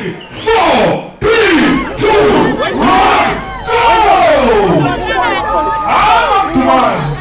4, 3, 2, 1, go! Come on.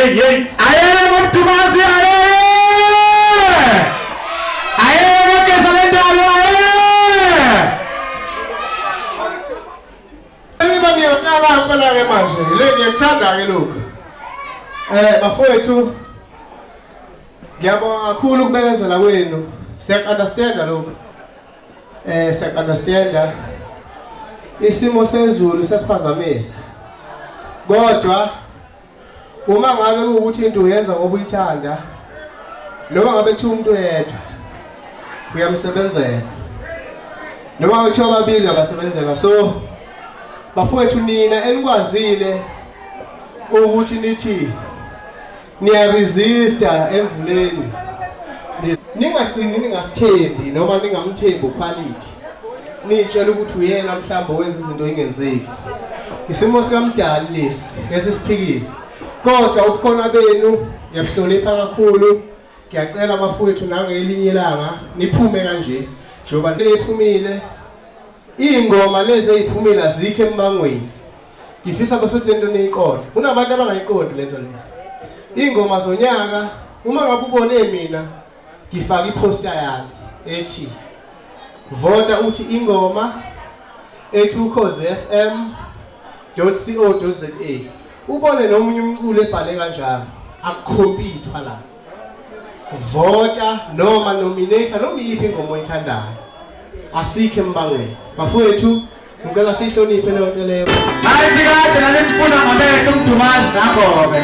ayebo Mdumazi ayebo kesalendalo Anybody ngiyaqala phela ke manje le ngiyekuthanda ke lokho bafowethu ngiyabonga kakhulu ukubekezela kwenu siyakunderstand lokho siyakunderstand isimo sezulu sesiphazamisa kodwa uma ngabe ukuthi into uyenza ngoba uyithanda noma ngabe kuthi umuntu yedwa uyamsebenzela noma ngabe kuthiwa babili abasebenzela so bafowethu nina enikwazile ukuthi nithi niyaresista emvuleni ningagcini ningasithembi noma ningamthembi uquality nitshela ukuthi uyena mhlawumbe wenza izinto ingenzeki isimo sikamdali lesi lesisiphikisi kodwa ubukhona benu ngiyabuhlonipha kakhulu ngiyacela bafowethu nangelinye ilanga niphume kanje njengoba niphumile ingoma lezi eziphumile azikho emangweni ngifisa bafethu lento niyiqonde kunabantu abangayiqondi lento le ingoma zonyaka uma ngabe ubone mina ngifaka iposter yami ethi vota uthi ingoma ukhozi.fm.co.za ubone nomunye umculo ebhale kanjalo akukhompithwa la vota noma nominate noma yiphi ingoma oyithandayo asikho embangweni bafowethu ngicela sihloniphe le nto leyo ayifika nje nalemfuna ngolethu Mdumazi nangobe